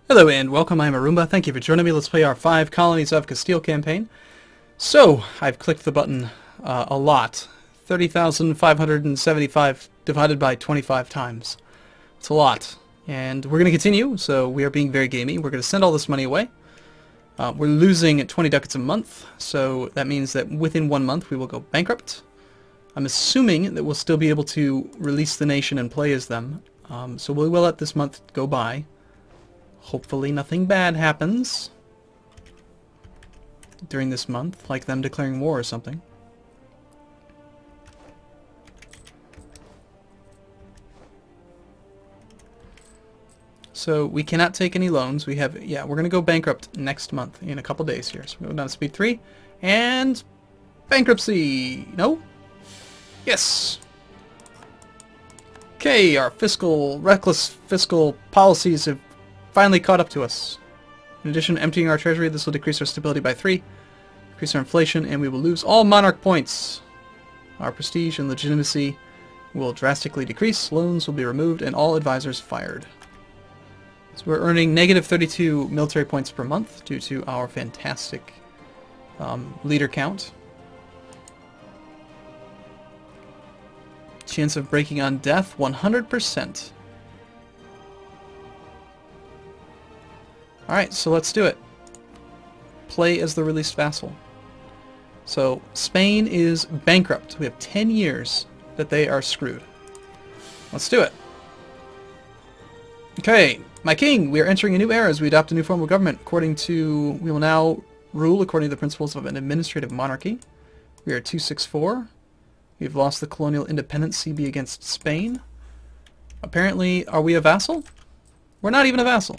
Hello and welcome, I'm Arumba. Thank you for joining me. Let's play our Five Colonies of Castile campaign. So, I've clicked the button a lot. 30,575 divided by 25 times. It's a lot. And we're going to continue, so we are being very gamey. We're going to send all this money away. We're losing 20 ducats a month, so that means that within 1 month we will go bankrupt. I'm assuming that we'll still be able to release the nation and play as them. So we will let this month go by. Hopefully nothing bad happens during this month, like them declaring war or something. So we cannot take any loans. We have, we're going to go bankrupt next month in a couple days here. So we'll go down to speed 3 and bankruptcy. No? Yes. Okay, our reckless fiscal policies have finally caught up to us. In addition, emptying our treasury, this will decrease our stability by 3, increase our inflation, and we will lose all monarch points. Our prestige and legitimacy will drastically decrease, loans will be removed, and all advisors fired. So we're earning negative 32 military points per month due to our fantastic leader count. Chance of breaking on death, 100%. Alright, so let's do it. Play as the released vassal. So, Spain is bankrupt. We have 10 years that they are screwed. Let's do it. Okay, my king, we are entering a new era as we adopt a new form of government. We will now rule according to the principles of an administrative monarchy. We are 264. We've lost the colonial independence CB against Spain. Apparently, are we a vassal? We're not even a vassal.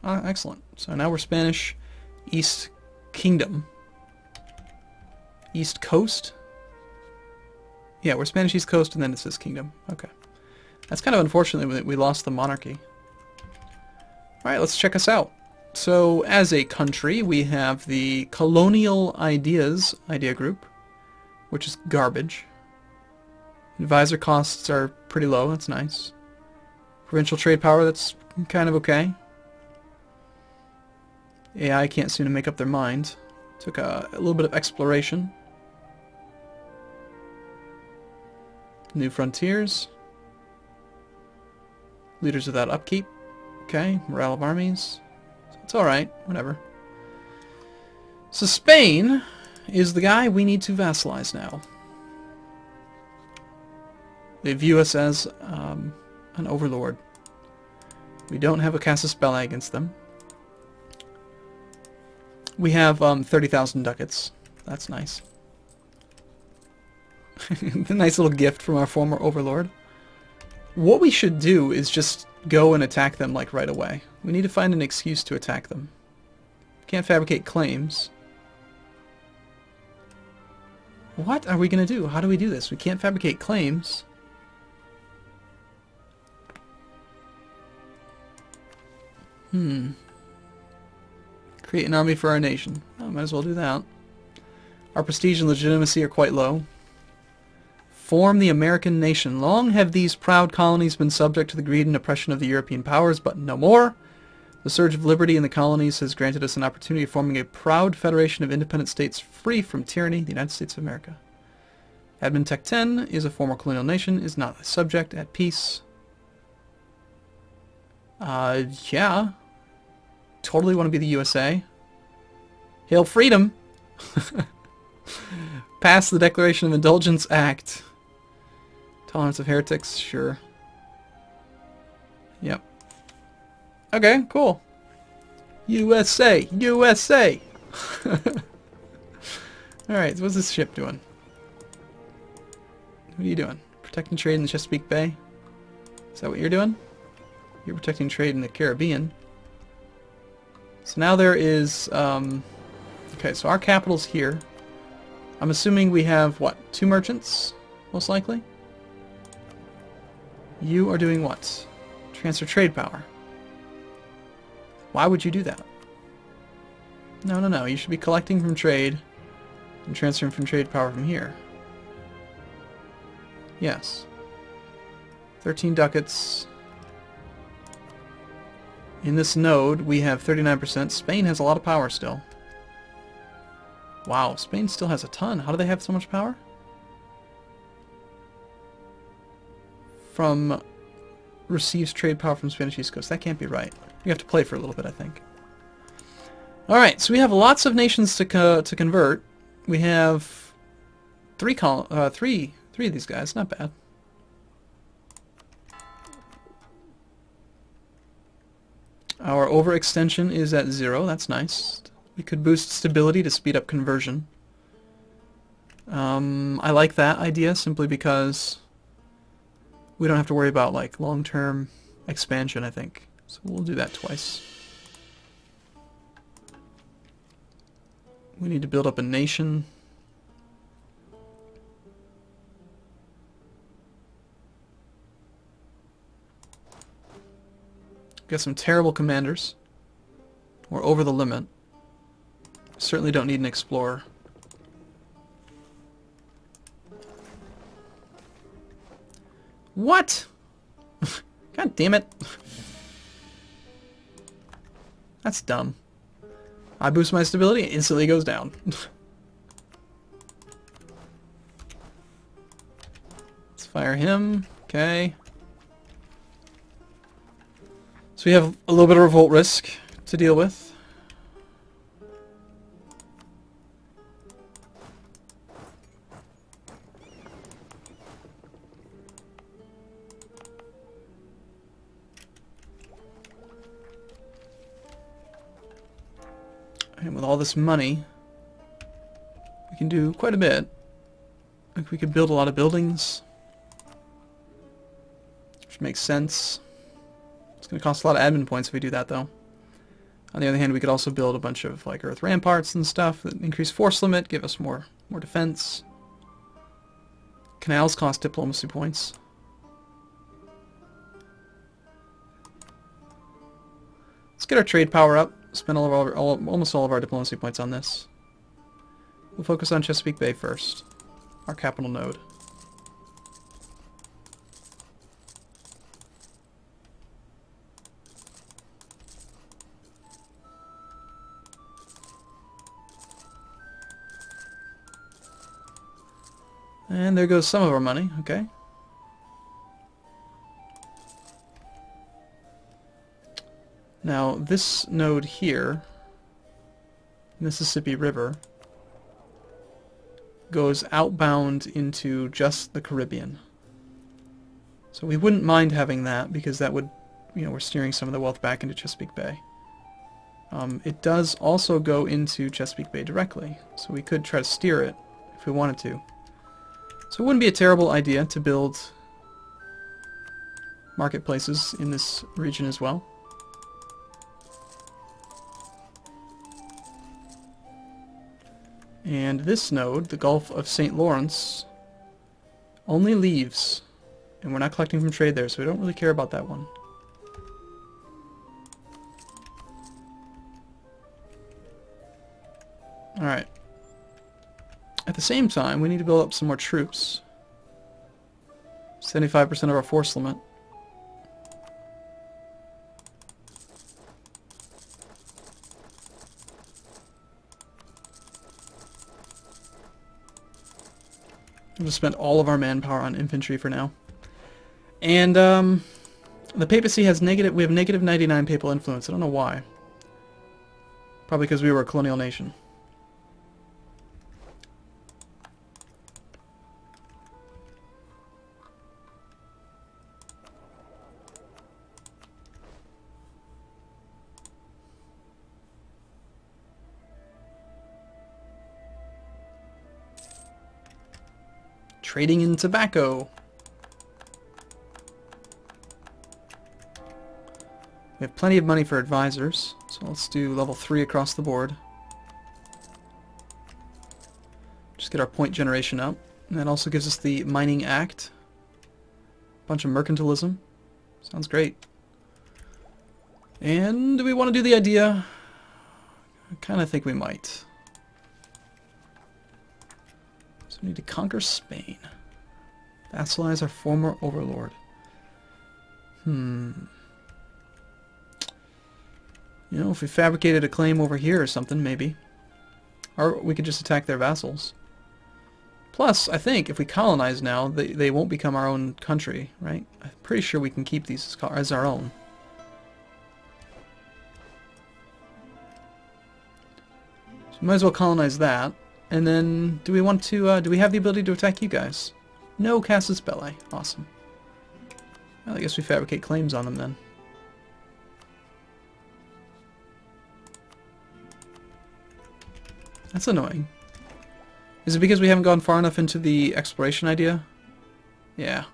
Excellent. So now we're Spanish East Kingdom. East Coast? Yeah, we're Spanish East Coast and then it says Kingdom. Okay. That's kind of unfortunate that we lost the monarchy. Alright, let's check us out. So, as a country, we have the Colonial Ideas idea group, which is garbage. Advisor costs are pretty low, that's nice. Provincial trade power, that's kind of okay. AI can't seem to make up their mind. Took a little bit of exploration. New frontiers. Leaders without upkeep. Okay, morale of armies. It's alright, whatever. So Spain is the guy we need to vassalize now. They view us as an overlord. We don't have a casus belli against them. We have 30,000 ducats. That's nice. A nice little gift from our former overlord. What we should do is just go and attack them like right away. We need to find an excuse to attack them. Can't fabricate claims. What are we going to do? How do we do this? We can't fabricate claims. Create an army for our nation. Oh, might as well do that. Our prestige and legitimacy are quite low. Form the American nation. Long have these proud colonies been subject to the greed and oppression of the European powers, but no more. The surge of liberty in the colonies has granted us an opportunity of forming a proud federation of independent states free from tyranny, the United States of America. Admin Tech 10 is a former colonial nation, is not a subject, at peace. Yeah. Totally want to be the USA. Hail freedom! Pass the Declaration of Indulgence Act. Tolerance of heretics, sure. Yep. Okay, cool. USA! USA! Alright, so what's this ship doing? What are you doing? Protecting trade in the Chesapeake Bay? Is that what you're doing? You're protecting trade in the Caribbean. So now there is, okay, so our capital's here. I'm assuming we have, what, 2 merchants, most likely? You are doing what? Transfer trade power. Why would you do that? No, you should be collecting from trade and transferring from trade power from here. Yes. 13 ducats. In this node, we have 39%. Spain has a lot of power still. Wow, Spain still has a ton. How do they have so much power? From receives trade power from Spanish East Coast. That can't be right. You have to play for a little bit, I think. Alright, so we have lots of nations to convert. We have three of these guys. Not bad. Our overextension is at 0. That's nice. We could boost stability to speed up conversion. I like that idea simply because we don't have to worry about like long-term expansion, I think. So we'll do that twice. We need to build up a nation. Got some terrible commanders. We're over the limit. Certainly don't need an explorer. What? God damn it. That's dumb. I boost my stability, it instantly goes down. Let's fire him. Okay. So we have a little bit of revolt risk to deal with. And with all this money, we can do quite a bit. Like we could build a lot of buildings, which makes sense. It's going to cost a lot of admin points if we do that, though. On the other hand, we could also build a bunch of like earth ramparts and stuff that increase force limit, give us more defense. Canals cost diplomacy points. Let's get our trade power up. Spend almost all of our diplomacy points on this. We'll focus on Chesapeake Bay first, our capital node. And there goes some of our money, okay. Now, this node here, Mississippi River, goes outbound into just the Caribbean. So we wouldn't mind having that because that would, we're steering some of the wealth back into Chesapeake Bay. It does also go into Chesapeake Bay directly, so we could try to steer it if we wanted to. So it wouldn't be a terrible idea to build marketplaces in this region as well. And this node, the Gulf of St. Lawrence, only leaves, and we're not collecting from trade there, so we don't really care about that one. Alright. At the same time, we need to build up some more troops. 75% of our force limit. We'll just spend all of our manpower on infantry for now. And the papacy has we have negative 99 papal influence. I don't know why. Probably because we were a colonial nation. Trading in tobacco. We have plenty of money for advisors, so let's do level 3 across the board. Just get our point generation up. And that also gives us the Mining Act. Bunch of mercantilism. Sounds great. And do we want to do the idea? I kind of think we might. So we need to conquer Spain. Vassalize our former overlord. You know, if we fabricated a claim over here or something, maybe. Or we could just attack their vassals. Plus, I think if we colonize now, they won't become our own country, right? I'm pretty sure we can keep these as our own. So we might as well colonize that. And then, do we want to, do we have the ability to attack you guys? No, Casus Belli. Awesome. Well, I guess we fabricate claims on them then. That's annoying. Is it because we haven't gone far enough into the exploration idea? Yeah.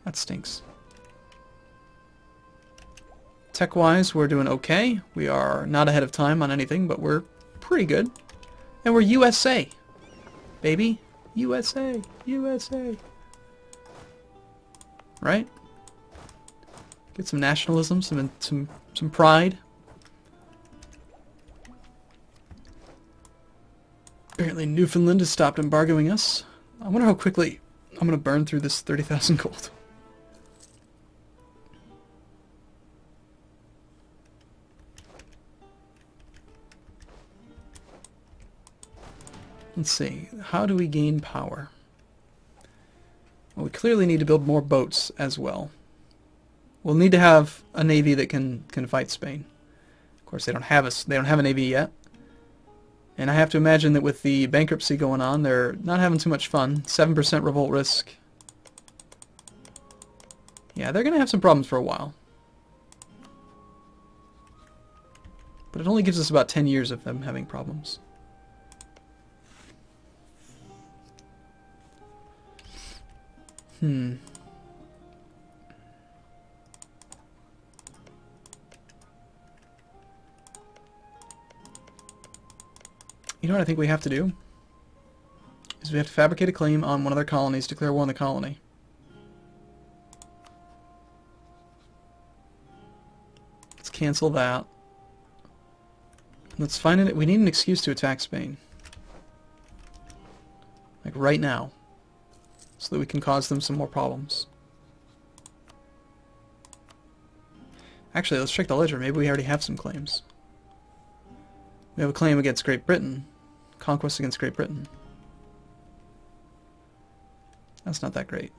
That stinks. Tech-wise, we're doing okay. We are not ahead of time on anything, but we're pretty good. And we're USA, baby. USA. USA. Right? Get some nationalism, some pride. Apparently Newfoundland has stopped embargoing us. I wonder how quickly I'm going to burn through this 30,000 gold. Let's see. How do we gain power? Well, we clearly need to build more boats as well. We'll need to have a navy that can fight Spain. Of course, they don't have a navy yet. And I have to imagine that with the bankruptcy going on, they're not having too much fun. 7% revolt risk. Yeah, they're going to have some problems for a while. But it only gives us about 10 years of them having problems. You know what I think we have to do? Is we have to fabricate a claim on one of their colonies, declare war on the colony. Let's cancel that. Let's find it. We need an excuse to attack Spain. Like right now. So that we can cause them some more problems. Actually, let's check the ledger. Maybe we already have some claims. We have a claim against Great Britain. Conquest against Great Britain. That's not that great.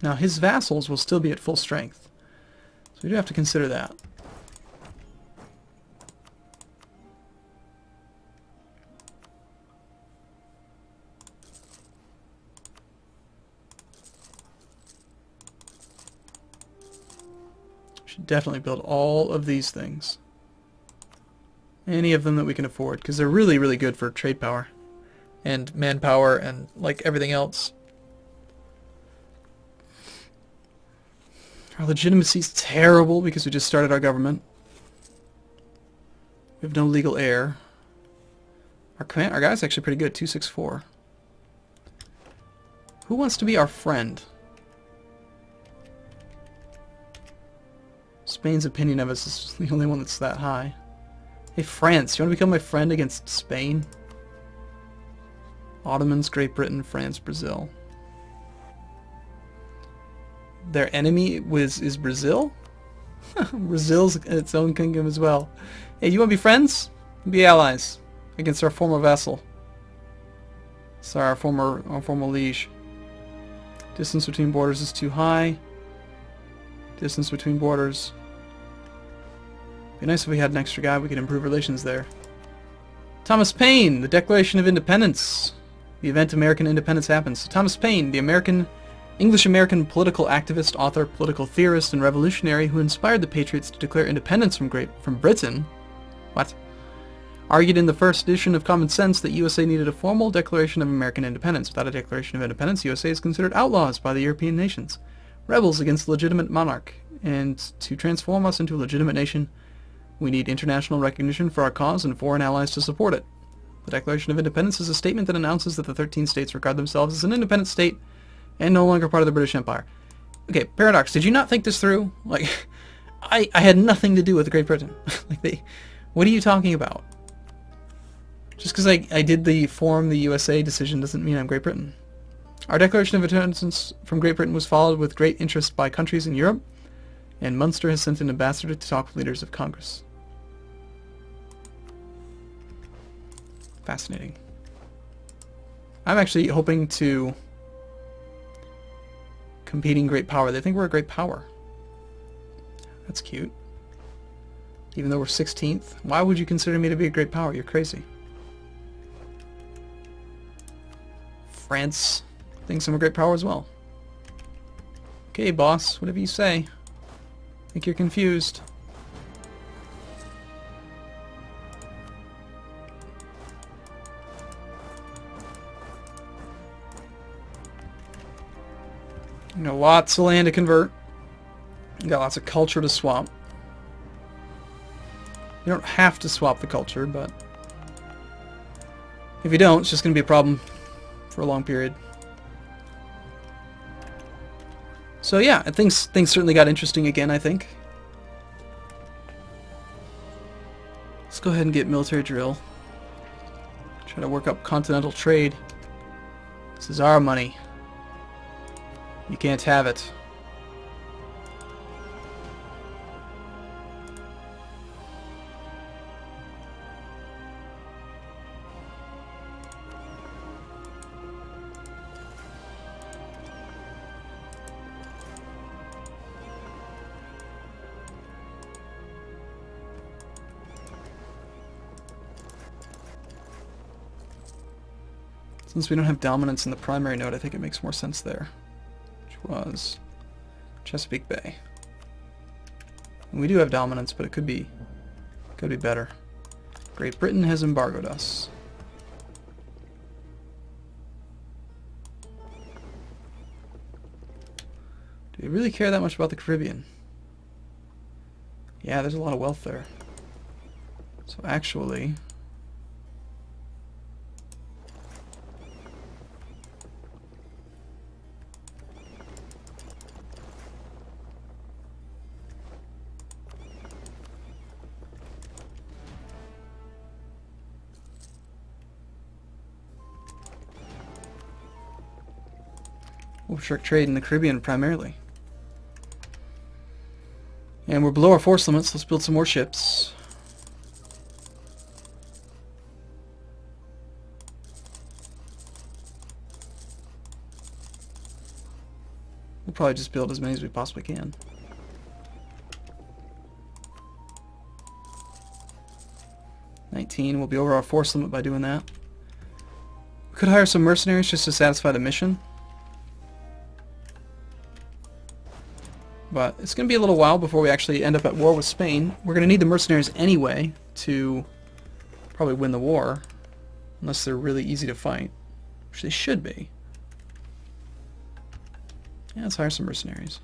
Now, his vassals will still be at full strength. So we do have to consider that. Should definitely build all of these things. Any of them that we can afford, because they're really, really good for trade power. And manpower and, like, everything else. Our legitimacy is terrible because we just started our government. We have no legal heir. Our guy's actually pretty good, 264. Who wants to be our friend? Spain's opinion of us is the only one that's that high. Hey, France, you want to become my friend against Spain? Ottomans, Great Britain, France, Brazil. Their enemy is Brazil? Brazil's its own kingdom as well. Hey, you want to be friends? Be allies against our former vassal. Sorry, our former liege. Distance between borders is too high. Distance between borders. Be nice if we had an extra guy. We could improve relations there. Thomas Paine, the Declaration of Independence. The event American independence happens. So Thomas Paine, the English-American political activist, author, political theorist, and revolutionary who inspired the Patriots to declare independence from Britain. What? Argued in the first edition of Common Sense that USA needed a formal declaration of American independence. Without a declaration of independence, USA is considered outlaws by the European nations, rebels against the legitimate monarch, and to transform us into a legitimate nation, we need international recognition for our cause and foreign allies to support it. The Declaration of Independence is a statement that announces that the 13 states regard themselves as an independent state and no longer part of the British Empire. Okay, Paradox, did you not think this through? Like, I had nothing to do with Great Britain. What are you talking about? Just because I did the form the USA decision doesn't mean I'm Great Britain. Our Declaration of Independence from Great Britain was followed with great interest by countries in Europe, and Munster has sent an ambassador to talk with leaders of Congress. Fascinating. I'm actually hoping to competing great power. They think we're a great power. That's cute. Even though we're 16th. Why would you consider me to be a great power? You're crazy. France thinks I'm a great power as well. Okay, boss, whatever you say. I think you're confused. You know, lots of land to convert. You got lots of culture to swap. You don't have to swap the culture, but if you don't, it's just going to be a problem for a long period. So yeah, things certainly got interesting again, I think. Let's go ahead and get military drill. Try to work up continental trade. This is our money. You can't have it. Since we don't have dominance in the primary node, I think it makes more sense there. Which was Chesapeake Bay. And we do have dominance, but it could be better. Great Britain has embargoed us. Do we really care that much about the Caribbean? Yeah, there's a lot of wealth there. So actually, we'll restrict trade in the Caribbean primarily. And we're below our force limits. Let's build some more ships. We'll probably just build as many as we possibly can. We'll be over our force limit by doing that. We could hire some mercenaries just to satisfy the mission. But it's going to be a little while before we actually end up at war with Spain. We're going to need the mercenaries anyway to probably win the war. Unless they're really easy to fight. Which they should be. Yeah, let's hire some mercenaries.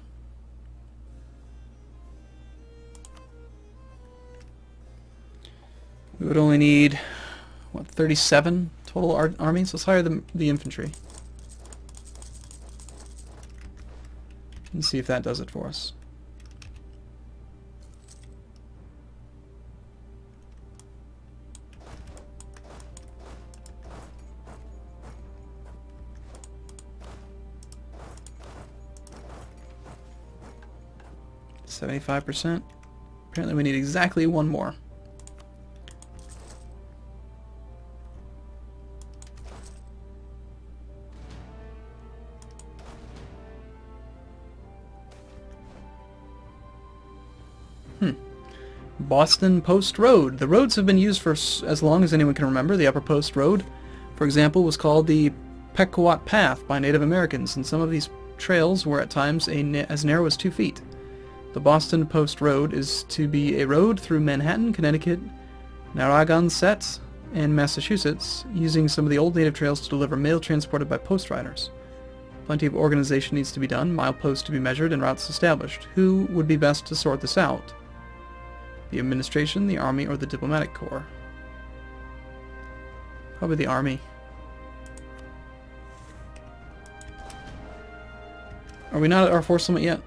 We would only need, what, 37 total armies? Let's hire the infantry. And see if that does it for us. %. Apparently we need exactly one more. Boston Post Road. The roads have been used for as long as anyone can remember. The Upper Post Road, for example, was called the Pequot Path by Native Americans, and some of these trails were at times as narrow as 2 feet. The Boston Post Road is to be a road through Manhattan, Connecticut, Narragansett, and Massachusetts, using some of the old native trails to deliver mail transported by post riders. Plenty of organization needs to be done, mileposts to be measured, and routes established. Who would be best to sort this out? The administration, the army, or the diplomatic corps? Probably the army. Are we not at our force limit yet?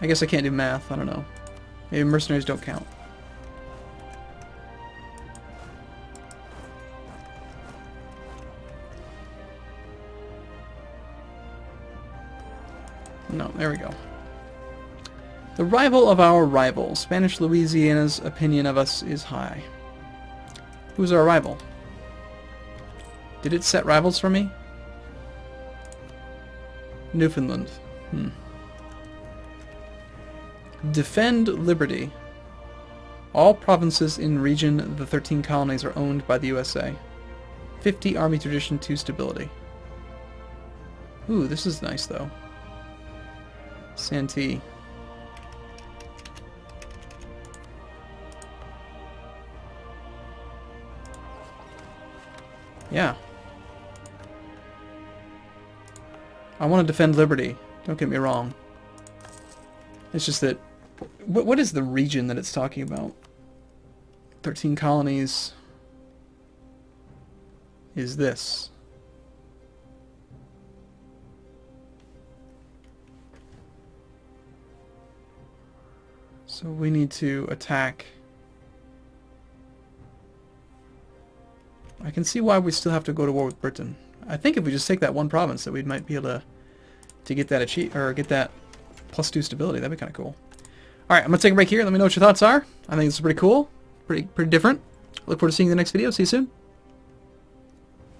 I guess I can't do math. I don't know. Maybe mercenaries don't count. No, there we go. The rival of our rival. Spanish Louisiana's opinion of us is high. Who's our rival? Did it set rivals for me? Newfoundland. Defend liberty. All provinces in region the 13 colonies are owned by the USA. 50 army tradition, 2 stability. Ooh, this is nice though. Santee. Yeah. I want to defend liberty. Don't get me wrong. It's just that... What is the region that it's talking about? 13 colonies... is this. So we need to attack... I can see why we still have to go to war with Britain. I think if we just take that one province, that we might be able to get that get that +2 stability. That'd be kind of cool. All right, I'm gonna take a break here. Let me know what your thoughts are. I think this is pretty cool, pretty different. Look forward to seeing you in the next video. See you soon.